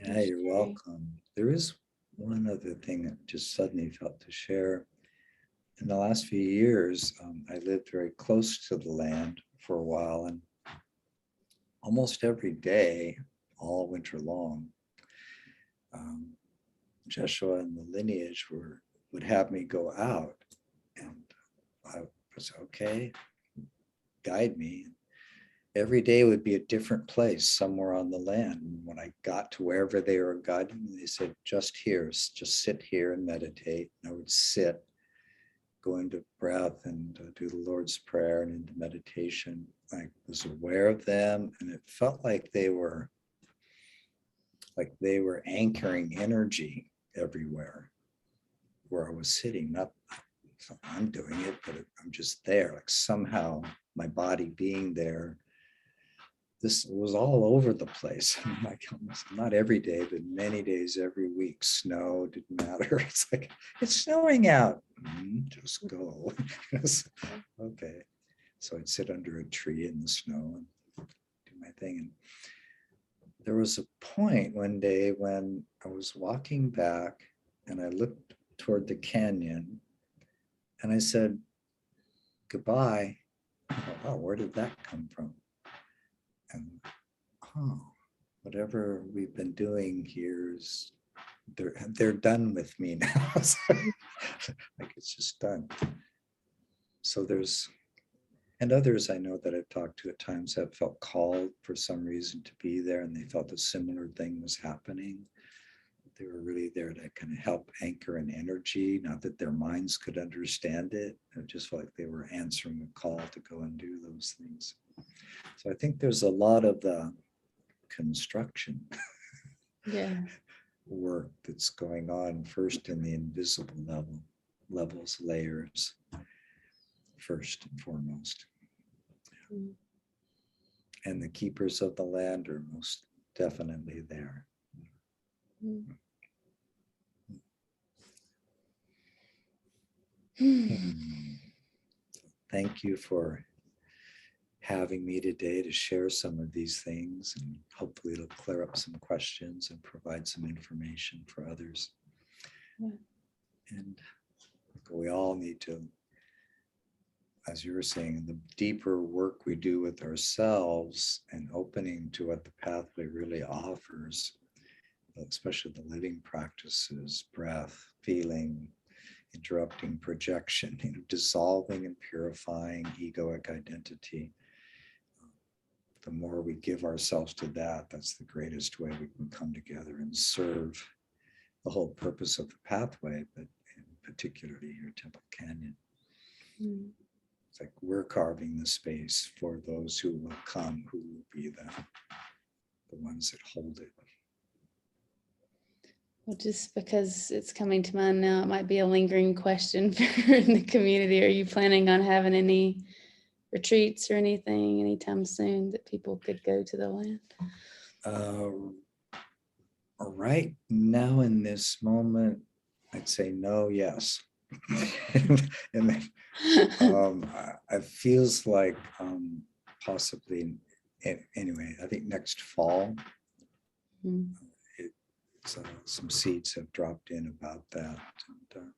Yeah, you're welcome. There is one other thing that just suddenly felt to share. In the last few years, I lived very close to the land for a while, and almost every day, all winter long, Jeshua and the lineage would have me go out, and I was okay, guide me. Every day would be a different place somewhere on the land. And when I got to wherever they were guiding me, they said, just here, just sit here and meditate. And I would sit, go into breath and do the Lord's Prayer and into meditation. I was aware of them, and it felt like they were anchoring energy everywhere where I was sitting. Not I'm doing it, but I'm just there. Like somehow my body being there this was all over the place. Like almost not every day, but many days every week. Snow didn't matter. It's like, it's snowing out. Just go. Okay. So I'd sit under a tree in the snow and do my thing. And there was a point one day when I was walking back and I looked toward the canyon and I said, goodbye. I thought, oh, where did that come from? And whatever we've been doing here is they're done with me now. Like it's just done. So there's, and others I know that I've talked to at times have felt called for some reason to be there, and they felt a similar thing was happening. They were really there to kind of help anchor an energy, not that their minds could understand it. It just felt like they were answering a call to go and do those things. So I think there's a lot of construction work that's going on first in the invisible levels, layers, first and foremost. And the keepers of the land are most definitely there. Thank you for having me today to share some of these things, and hopefully it'll clear up some questions and provide some information for others. And we all need to, as you were saying, the deeper work we do with ourselves and opening to what the pathway really offers, especially the living practices, breath, feeling, interrupting projection, dissolving and purifying egoic identity. The more we give ourselves to that, that's the greatest way we can come together and serve the whole purpose of the pathway, but particularly here, Temple Canyon. It's like we're carving the space for those who will come, who will be the ones that hold it. Well, just because it's coming to mind now, it might be a lingering question for the community. Are you planning on having any retreats or anything anytime soon that people could go to the land? Right now in this moment, I'd say no, yes. And then it feels like possibly, anyway, I think next fall, some seeds have dropped in about that. And,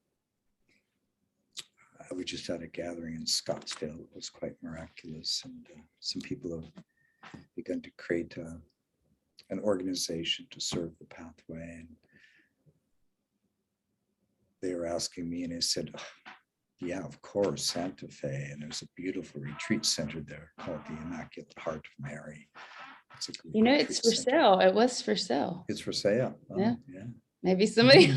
we just had a gathering in Scottsdale. It was quite miraculous. And some people have begun to create an organization to serve the pathway. And they were asking me, and I said, oh, yeah, of course, Santa Fe. And there's a beautiful retreat center there called the Immaculate Heart of Mary. It's it's for sale. It was for sale. It's for sale. Oh, yeah. Maybe somebody.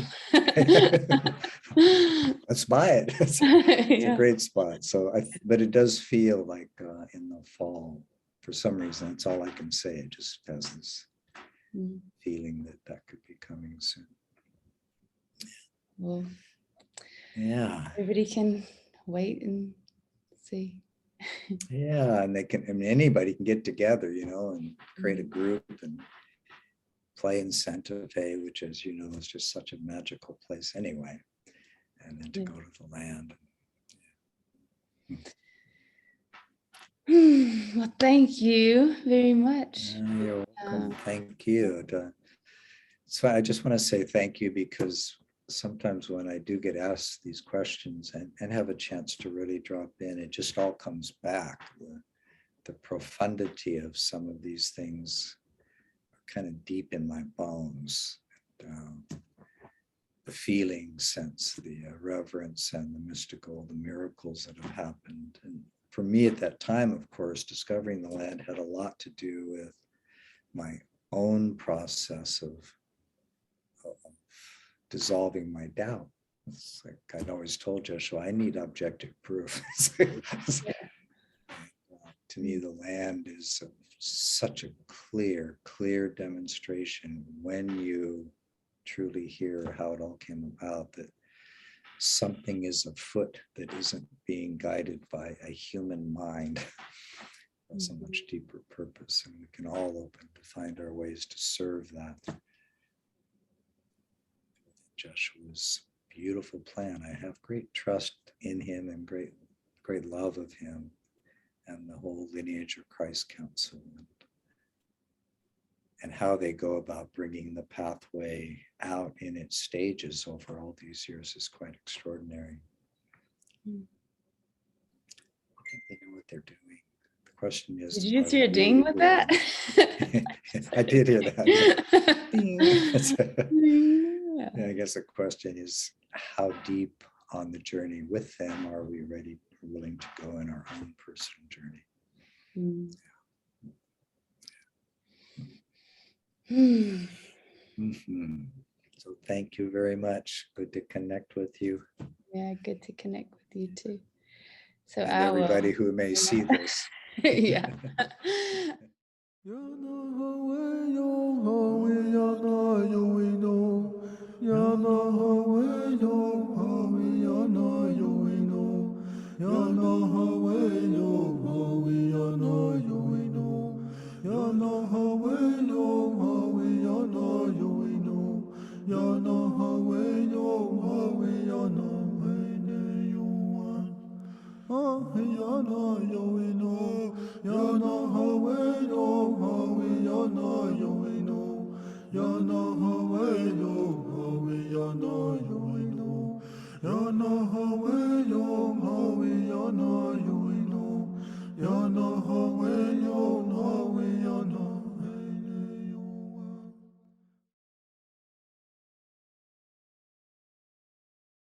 Let's buy it. It's a great spot. So, but it does feel like in the fall, for some reason, that's all I can say. It just has this feeling that could be coming soon. Well, yeah. Everybody can wait and see. Yeah, and anybody can get together, and create a group and play in Santa Fe, which, as you know, is just such a magical place anyway. And then to go to the land. Well, thank you very much. You're welcome. Thank you. So I just want to say thank you, because sometimes when I do get asked these questions and have a chance to really drop in, it just all comes back. The profundity of some of these things are kind of deep in my bones. The feeling sense, the reverence and the mystical, the miracles that have happened. And for me at that time, of course, discovering the land had a lot to do with my own process of dissolving my doubt. It's like I'd always told Joshua, I need objective proof. To me, the land is such a clear demonstration when you truly hear how it all came about, that something is afoot that isn't being guided by a human mind. has a much deeper purpose, and we can all open to find our ways to serve that. Joshua's beautiful plan. I have great trust in him and great love of him and the whole Lineage of Christ Council, and how they go about bringing the pathway out in its stages over all these years is quite extraordinary. Mm. I think they know what they're doing. The question is, Did you just are hear a we ding with that? willing? I did hear that. Ding. Yeah. I guess the question is, how deep on the journey with them are we ready, willing to go in our own personal journey? Mm. Mhm. So thank you very much. Good to connect with you. Yeah, good to connect with you too. So And I will. everybody who may see this. Yeah. Yana